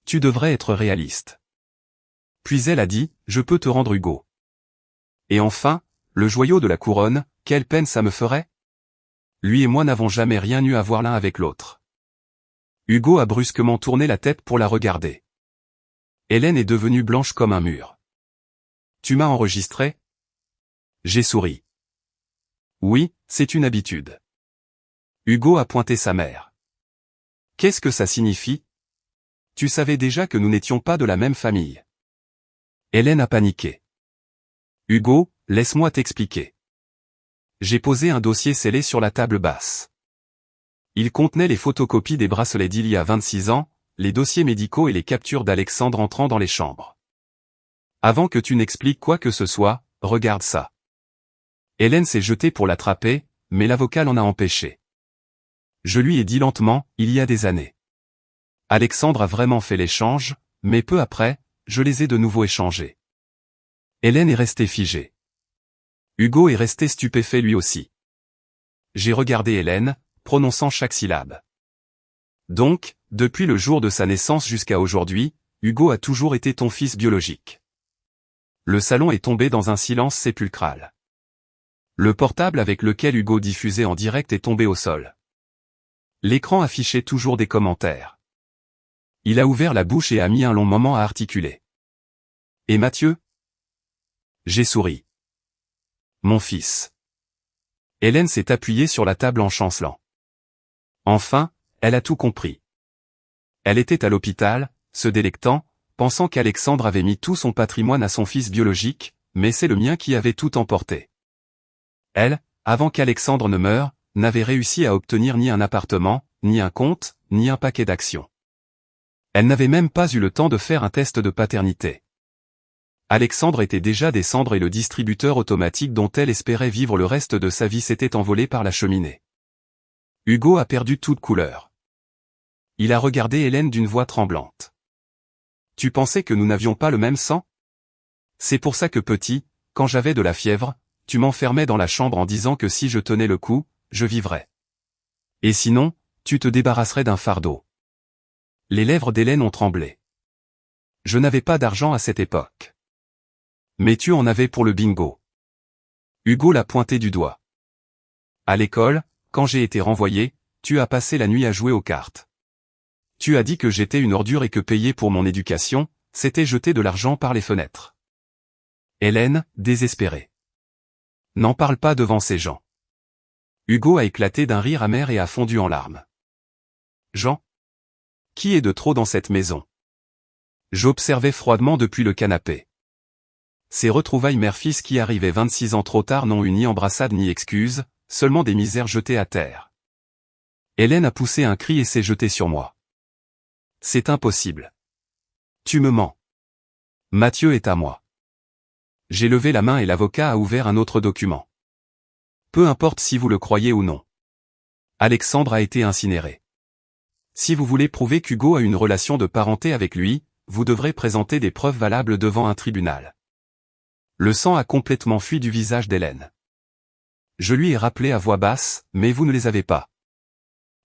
Tu devrais être réaliste. Puis elle a dit, je peux te rendre Hugo. Et enfin, le joyau de la couronne, quelle peine ça me ferait? Lui et moi n'avons jamais rien eu à voir l'un avec l'autre. Hugo a brusquement tourné la tête pour la regarder. Hélène est devenue blanche comme un mur. Tu m'as enregistré? J'ai souri. Oui, c'est une habitude. Hugo a pointé sa mère. Qu'est-ce que ça signifie? Tu savais déjà que nous n'étions pas de la même famille. Hélène a paniqué. Hugo, laisse-moi t'expliquer. J'ai posé un dossier scellé sur la table basse. Il contenait les photocopies des bracelets d'il y a 26 ans, les dossiers médicaux et les captures d'Alexandre entrant dans les chambres. Avant que tu n'expliques quoi que ce soit, regarde ça. Hélène s'est jetée pour l'attraper, mais l'avocat l'en a empêché. Je lui ai dit lentement, il y a des années. Alexandre a vraiment fait l'échange, mais peu après, je les ai de nouveau échangés. Hélène est restée figée. Hugo est resté stupéfait lui aussi. J'ai regardé Hélène, prononçant chaque syllabe. Donc, depuis le jour de sa naissance jusqu'à aujourd'hui, Hugo a toujours été ton fils biologique. Le salon est tombé dans un silence sépulcral. Le portable avec lequel Hugo diffusait en direct est tombé au sol. L'écran affichait toujours des commentaires. Il a ouvert la bouche et a mis un long moment à articuler. Et Mathieu? J'ai souri. Mon fils. Hélène s'est appuyée sur la table en chancelant. Enfin, elle a tout compris. Elle était à l'hôpital, se délectant, pensant qu'Alexandre avait mis tout son patrimoine à son fils biologique, mais c'est le mien qui avait tout emporté. Elle, avant qu'Alexandre ne meure, n'avait réussi à obtenir ni un appartement, ni un compte, ni un paquet d'actions. Elle n'avait même pas eu le temps de faire un test de paternité. Alexandre était déjà des cendres et le distributeur automatique dont elle espérait vivre le reste de sa vie s'était envolé par la cheminée. Hugo a perdu toute couleur. Il a regardé Hélène d'une voix tremblante. Tu pensais que nous n'avions pas le même sang? C'est pour ça que petit, quand j'avais de la fièvre, tu m'enfermais dans la chambre en disant que si je tenais le coup, je vivrais. Et sinon, tu te débarrasserais d'un fardeau. Les lèvres d'Hélène ont tremblé. Je n'avais pas d'argent à cette époque. Mais tu en avais pour le bingo. Hugo l'a pointé du doigt. À l'école, quand j'ai été renvoyé, tu as passé la nuit à jouer aux cartes. Tu as dit que j'étais une ordure et que payer pour mon éducation, c'était jeter de l'argent par les fenêtres. Hélène, désespérée. N'en parle pas devant ces gens. Hugo a éclaté d'un rire amer et a fondu en larmes. Jean? Qui est de trop dans cette maison? J'observais froidement depuis le canapé. Ces retrouvailles mère-fils qui arrivaient 26 ans trop tard n'ont eu ni embrassade ni excuse, seulement des misères jetées à terre. Hélène a poussé un cri et s'est jetée sur moi. C'est impossible. Tu me mens. Mathieu est à moi. J'ai levé la main et l'avocat a ouvert un autre document. Peu importe si vous le croyez ou non. Alexandre a été incinéré. Si vous voulez prouver qu'Hugo a une relation de parenté avec lui, vous devrez présenter des preuves valables devant un tribunal. Le sang a complètement fui du visage d'Hélène. Je lui ai rappelé à voix basse, mais vous ne les avez pas.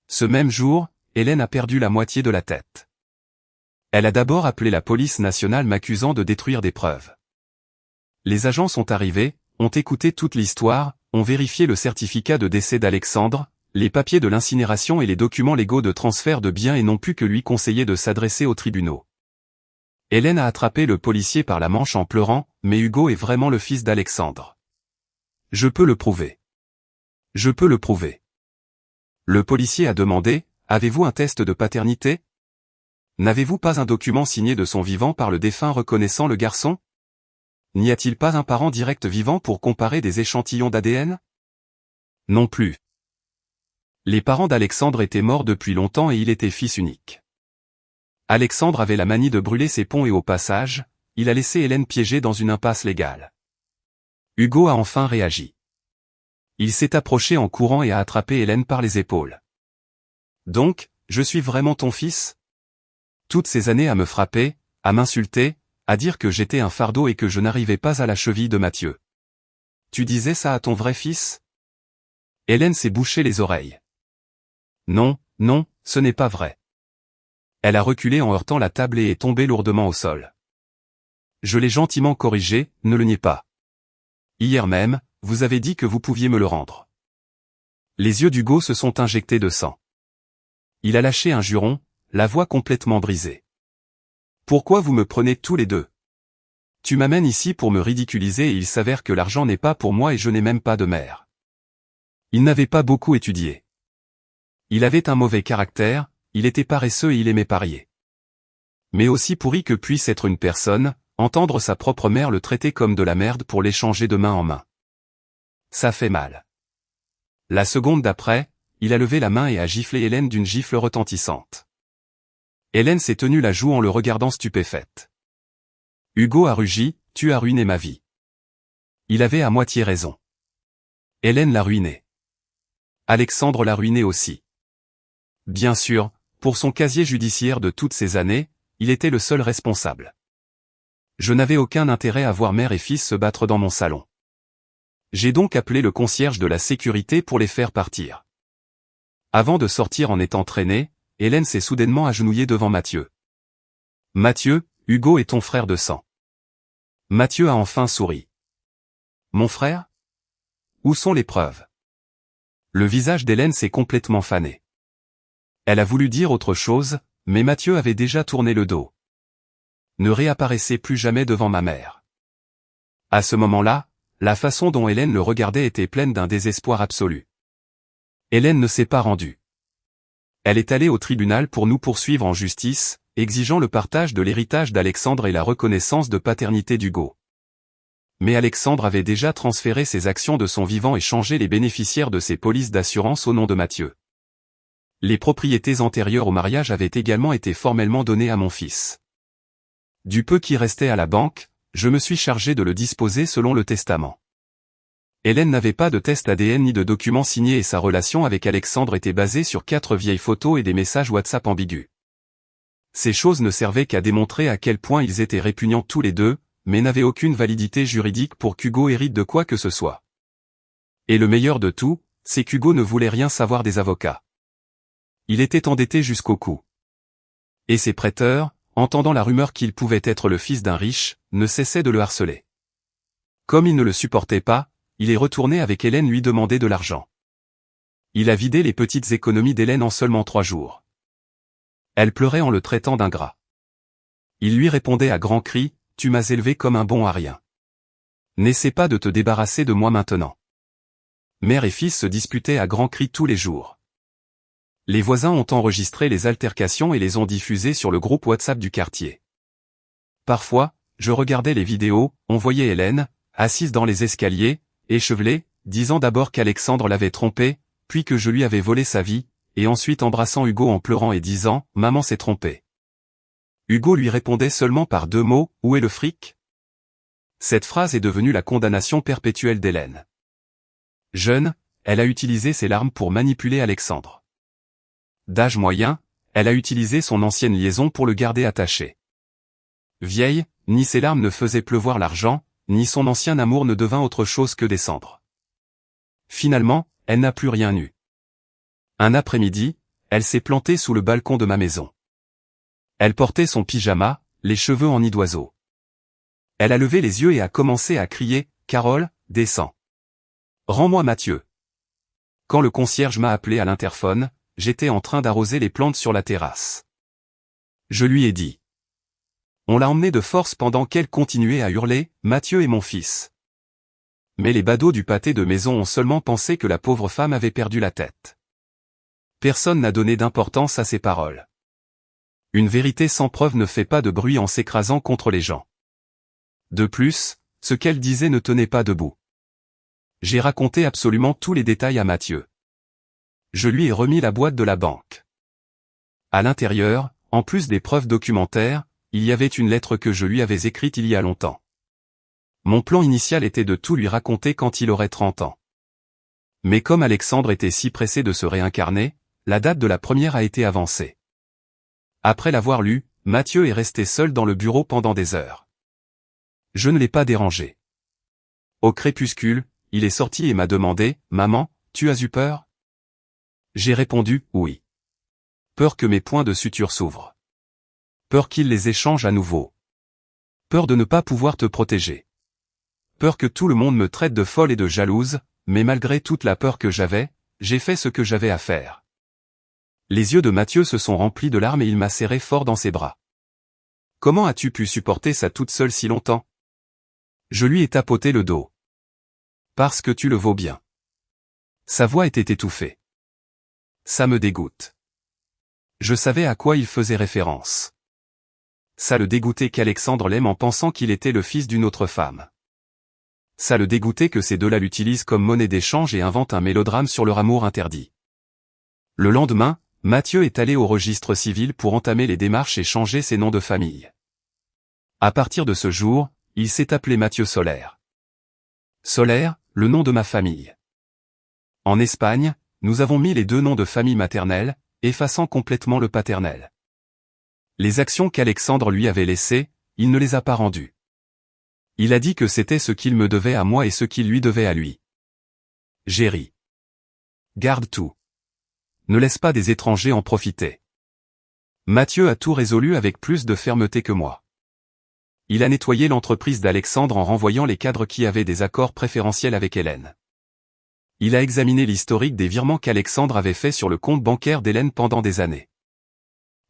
Ce même jour, Hélène a perdu la moitié de la tête. Elle a d'abord appelé la police nationale m'accusant de détruire des preuves. Les agents sont arrivés, ont écouté toute l'histoire, ont vérifié le certificat de décès d'Alexandre, les papiers de l'incinération et les documents légaux de transfert de biens et n'ont pu que lui conseiller de s'adresser aux tribunaux. Hélène a attrapé le policier par la manche en pleurant, mais Hugo est vraiment le fils d'Alexandre. Je peux le prouver. Je peux le prouver. Le policier a demandé, avez-vous un test de paternité? N'avez-vous pas un document signé de son vivant par le défunt reconnaissant le garçon? N'y a-t-il pas un parent direct vivant pour comparer des échantillons d'ADN? Non plus. Les parents d'Alexandre étaient morts depuis longtemps et il était fils unique. Alexandre avait la manie de brûler ses ponts et au passage, il a laissé Hélène piégée dans une impasse légale. Hugo a enfin réagi. Il s'est approché en courant et a attrapé Hélène par les épaules. Donc, je suis vraiment ton fils? Toutes ces années à me frapper, à m'insulter, à dire que j'étais un fardeau et que je n'arrivais pas à la cheville de Mathieu. Tu disais ça à ton vrai fils? Hélène s'est bouché les oreilles. Non, non, ce n'est pas vrai. Elle a reculé en heurtant la table et est tombée lourdement au sol. Je l'ai gentiment corrigé, ne le niez pas. Hier même, vous avez dit que vous pouviez me le rendre. Les yeux d'Hugo se sont injectés de sang. Il a lâché un juron, la voix complètement brisée. Pourquoi vous me prenez tous les deux? Tu m'amènes ici pour me ridiculiser et il s'avère que l'argent n'est pas pour moi et je n'ai même pas de mère. Il n'avait pas beaucoup étudié. Il avait un mauvais caractère, il était paresseux et il aimait parier. Mais aussi pourri que puisse être une personne, entendre sa propre mère le traiter comme de la merde pour l'échanger de main en main. Ça fait mal. La seconde d'après, il a levé la main et a giflé Hélène d'une gifle retentissante. Hélène s'est tenue la joue en le regardant stupéfaite. Hugo a rugi, tu as ruiné ma vie. Il avait à moitié raison. Hélène l'a ruiné. Alexandre l'a ruiné aussi. Bien sûr, pour son casier judiciaire de toutes ces années, il était le seul responsable. Je n'avais aucun intérêt à voir mère et fils se battre dans mon salon. J'ai donc appelé le concierge de la sécurité pour les faire partir. Avant de sortir en étant traînée, Hélène s'est soudainement agenouillée devant Mathieu. Mathieu, Hugo est ton frère de sang. Mathieu a enfin souri. Mon frère? Où sont les preuves? Le visage d'Hélène s'est complètement fané. Elle a voulu dire autre chose, mais Mathieu avait déjà tourné le dos. Ne réapparaissez plus jamais devant ma mère. À ce moment-là, la façon dont Hélène le regardait était pleine d'un désespoir absolu. Hélène ne s'est pas rendue. Elle est allée au tribunal pour nous poursuivre en justice, exigeant le partage de l'héritage d'Alexandre et la reconnaissance de paternité d'Hugo. Mais Alexandre avait déjà transféré ses actions de son vivant et changé les bénéficiaires de ses polices d'assurance au nom de Mathieu. Les propriétés antérieures au mariage avaient également été formellement données à mon fils. Du peu qui restait à la banque, je me suis chargé de le disposer selon le testament. Hélène n'avait pas de test ADN ni de documents signés et sa relation avec Alexandre était basée sur 4 vieilles photos et des messages WhatsApp ambigus. Ces choses ne servaient qu'à démontrer à quel point ils étaient répugnants tous les deux, mais n'avaient aucune validité juridique pour qu'Hugo hérite de quoi que ce soit. Et le meilleur de tout, c'est qu'Hugo ne voulait rien savoir des avocats. Il était endetté jusqu'au cou. Et ses prêteurs, entendant la rumeur qu'il pouvait être le fils d'un riche, ne cessaient de le harceler. Comme il ne le supportait pas, il est retourné avec Hélène lui demander de l'argent. Il a vidé les petites économies d'Hélène en seulement 3 jours. Elle pleurait en le traitant d'ingrat. Il lui répondait à grands cris, « Tu m'as élevé comme un bon à rien. N'essaie pas de te débarrasser de moi maintenant. » Mère et fils se disputaient à grands cris tous les jours. Les voisins ont enregistré les altercations et les ont diffusées sur le groupe WhatsApp du quartier. Parfois, je regardais les vidéos, on voyait Hélène, assise dans les escaliers, échevelée, disant d'abord qu'Alexandre l'avait trompée, puis que je lui avais volé sa vie, et ensuite embrassant Hugo en pleurant et disant « Maman s'est trompée ». Hugo lui répondait seulement par 2 mots « Où est le fric ?» Cette phrase est devenue la condamnation perpétuelle d'Hélène. Jeune, elle a utilisé ses larmes pour manipuler Alexandre. D'âge moyen, elle a utilisé son ancienne liaison pour le garder attaché. Vieille, ni ses larmes ne faisaient pleuvoir l'argent, ni son ancien amour ne devint autre chose que des cendres. Finalement, elle n'a plus rien eu. Un après-midi, elle s'est plantée sous le balcon de ma maison. Elle portait son pyjama, les cheveux en nid d'oiseau. Elle a levé les yeux et a commencé à crier « Carole, descends. Rends-moi Mathieu. » Quand le concierge m'a appelé à l'interphone, j'étais en train d'arroser les plantes sur la terrasse. Je lui ai dit. On l'a emmené de force pendant qu'elle continuait à hurler « Mathieu est mon fils. » Mais les badauds du pâté de maison ont seulement pensé que la pauvre femme avait perdu la tête. Personne n'a donné d'importance à ces paroles. Une vérité sans preuve ne fait pas de bruit en s'écrasant contre les gens. De plus, ce qu'elle disait ne tenait pas debout. J'ai raconté absolument tous les détails à Mathieu. Je lui ai remis la boîte de la banque. À l'intérieur, en plus des preuves documentaires, il y avait une lettre que je lui avais écrite il y a longtemps. Mon plan initial était de tout lui raconter quand il aurait 30 ans. Mais comme Alexandre était si pressé de se réincarner, la date de la première a été avancée. Après l'avoir lu, Mathieu est resté seul dans le bureau pendant des heures. Je ne l'ai pas dérangé. Au crépuscule, il est sorti et m'a demandé « Maman, tu as eu peur ?» J'ai répondu « Oui. » Peur que mes points de suture s'ouvrent. Peur qu'il les échange à nouveau. Peur de ne pas pouvoir te protéger. Peur que tout le monde me traite de folle et de jalouse, mais malgré toute la peur que j'avais, j'ai fait ce que j'avais à faire. Les yeux de Mathieu se sont remplis de larmes et il m'a serré fort dans ses bras. Comment as-tu pu supporter ça toute seule si longtemps? Je lui ai tapoté le dos. Parce que tu le vaux bien. Sa voix était étouffée. Ça me dégoûte. Je savais à quoi il faisait référence. Ça le dégoûtait qu'Alexandre l'aime en pensant qu'il était le fils d'une autre femme. Ça le dégoûtait que ces deux-là l'utilisent comme monnaie d'échange et inventent un mélodrame sur leur amour interdit. Le lendemain, Mathieu est allé au registre civil pour entamer les démarches et changer ses noms de famille. À partir de ce jour, il s'est appelé Mathieu Soler. Soler, le nom de ma famille. En Espagne, nous avons mis les deux noms de famille maternelle, effaçant complètement le paternel. Les actions qu'Alexandre lui avait laissées, il ne les a pas rendues. Il a dit que c'était ce qu'il me devait à moi et ce qu'il lui devait à lui. J'ai ri. Garde tout. Ne laisse pas des étrangers en profiter. Mathieu a tout résolu avec plus de fermeté que moi. Il a nettoyé l'entreprise d'Alexandre en renvoyant les cadres qui avaient des accords préférentiels avec Hélène. Il a examiné l'historique des virements qu'Alexandre avait fait sur le compte bancaire d'Hélène pendant des années.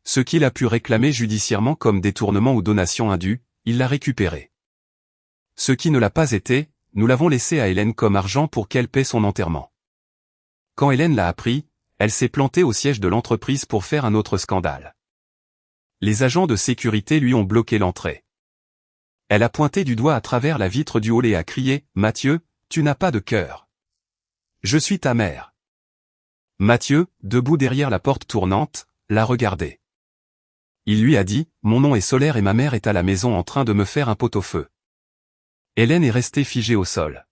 Ce qu'il a pu réclamer judiciairement comme détournement ou donation indue, il l'a récupéré. Ce qui ne l'a pas été, nous l'avons laissé à Hélène comme argent pour qu'elle paie son enterrement. Quand Hélène l'a appris, elle s'est plantée au siège de l'entreprise pour faire un autre scandale. Les agents de sécurité lui ont bloqué l'entrée. Elle a pointé du doigt à travers la vitre du hall et a crié « Mathieu, tu n'as pas de cœur. Je suis ta mère. » Mathieu, debout derrière la porte tournante, l'a regardé. Il lui a dit « Mon nom est Soler et ma mère est à la maison en train de me faire un pot-au-feu. » Hélène est restée figée au sol.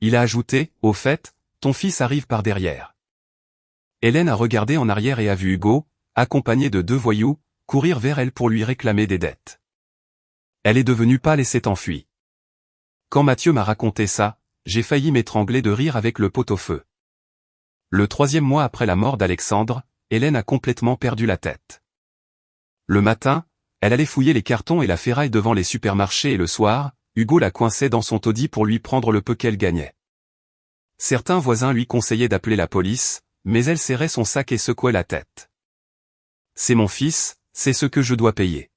Il a ajouté « Au fait, ton fils arrive par derrière. » Hélène a regardé en arrière et a vu Hugo, accompagné de deux voyous, courir vers elle pour lui réclamer des dettes. Elle est devenue pâle et s'est enfuie. Quand Mathieu m'a raconté ça, j'ai failli m'étrangler de rire avec le pot-au-feu. Le 3e mois après la mort d'Alexandre, Hélène a complètement perdu la tête. Le matin, elle allait fouiller les cartons et la ferraille devant les supermarchés et le soir, Hugo la coinçait dans son taudis pour lui prendre le peu qu'elle gagnait. Certains voisins lui conseillaient d'appeler la police, mais elle serrait son sac et secouait la tête. C'est mon fils, c'est ce que je dois payer.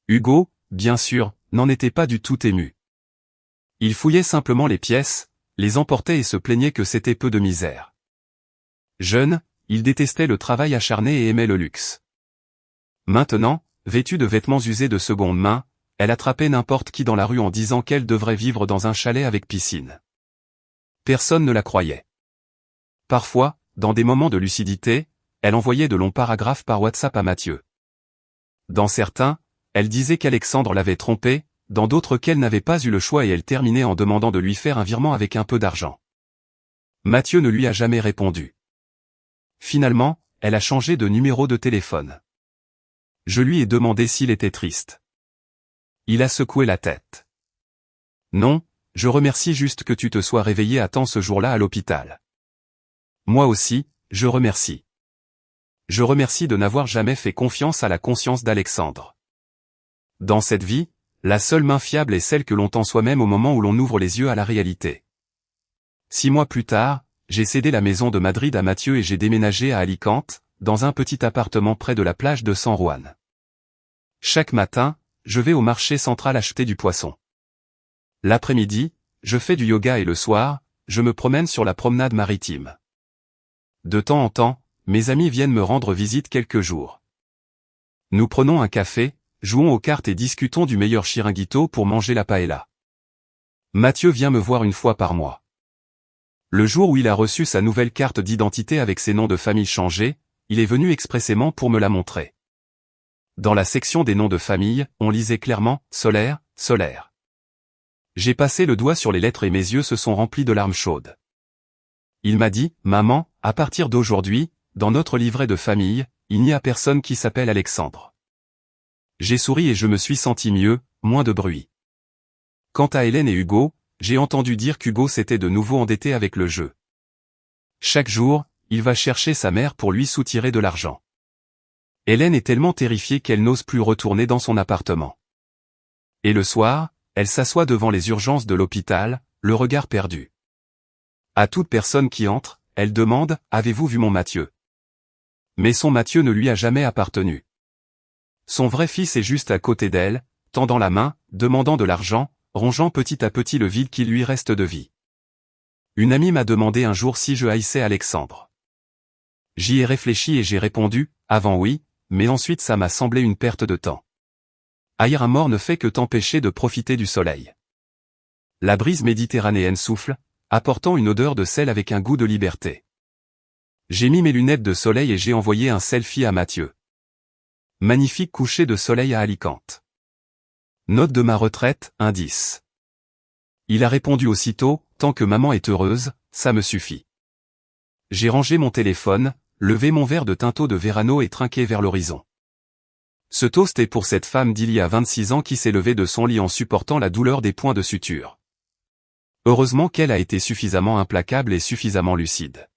Hugo, bien sûr, n'en était pas du tout ému. Il fouillait simplement les pièces, les emportait et se plaignait que c'était peu de misère. Jeune, il détestait le travail acharné et aimait le luxe. Maintenant, vêtue de vêtements usés de seconde main, elle attrapait n'importe qui dans la rue en disant qu'elle devrait vivre dans un chalet avec piscine. Personne ne la croyait. Parfois, dans des moments de lucidité, elle envoyait de longs paragraphes par WhatsApp à Mathieu. Dans certains, elle disait qu'Alexandre l'avait trompée, dans d'autres qu'elle n'avait pas eu le choix et elle terminait en demandant de lui faire un virement avec un peu d'argent. Mathieu ne lui a jamais répondu. Finalement, elle a changé de numéro de téléphone. Je lui ai demandé s'il était triste. Il a secoué la tête. Non, je remercie juste que tu te sois réveillé à temps ce jour-là à l'hôpital. Moi aussi, je remercie. Je remercie de n'avoir jamais fait confiance à la conscience d'Alexandre. Dans cette vie, la seule main fiable est celle que l'on tend soi-même au moment où l'on ouvre les yeux à la réalité. 6 mois plus tard, j'ai cédé la maison de Madrid à Mathieu et j'ai déménagé à Alicante, dans un petit appartement près de la plage de San Juan. Chaque matin, je vais au marché central acheter du poisson. L'après-midi, je fais du yoga et le soir, je me promène sur la promenade maritime. De temps en temps, mes amis viennent me rendre visite quelques jours. Nous prenons un café, jouons aux cartes et discutons du meilleur chiringuito pour manger la paella. Mathieu vient me voir une fois par mois. Le jour où il a reçu sa nouvelle carte d'identité avec ses noms de famille changés, il est venu expressément pour me la montrer. Dans la section des noms de famille, on lisait clairement « Soler, Soler ». J'ai passé le doigt sur les lettres et mes yeux se sont remplis de larmes chaudes. Il m'a dit « Maman, à partir d'aujourd'hui, dans notre livret de famille, il n'y a personne qui s'appelle Alexandre. J'ai souri et je me suis senti mieux, moins de bruit. Quant à Hélène et Hugo, j'ai entendu dire qu'Hugo s'était de nouveau endetté avec le jeu. Chaque jour, il va chercher sa mère pour lui soutirer de l'argent. Hélène est tellement terrifiée qu'elle n'ose plus retourner dans son appartement. Et le soir, elle s'assoit devant les urgences de l'hôpital, le regard perdu. À toute personne qui entre, elle demande « Avez-vous vu mon Mathieu ?» Mais son Mathieu ne lui a jamais appartenu. Son vrai fils est juste à côté d'elle, tendant la main, demandant de l'argent, rongeant petit à petit le vide qui lui reste de vie. Une amie m'a demandé un jour si je haïssais Alexandre. J'y ai réfléchi et j'ai répondu « Avant oui, mais ensuite ça m'a semblé une perte de temps. » Haïr un mort ne fait que t'empêcher de profiter du soleil. La brise méditerranéenne souffle, apportant une odeur de sel avec un goût de liberté. J'ai mis mes lunettes de soleil et j'ai envoyé un selfie à Mathieu. Magnifique coucher de soleil à Alicante. Note de ma retraite, indice. Il a répondu aussitôt, tant que maman est heureuse, ça me suffit. J'ai rangé mon téléphone, levé mon verre de Tinto de Verano et trinqué vers l'horizon. Ce toast est pour cette femme d'il y a 26 ans qui s'est levée de son lit en supportant la douleur des points de suture. Heureusement qu'elle a été suffisamment implacable et suffisamment lucide.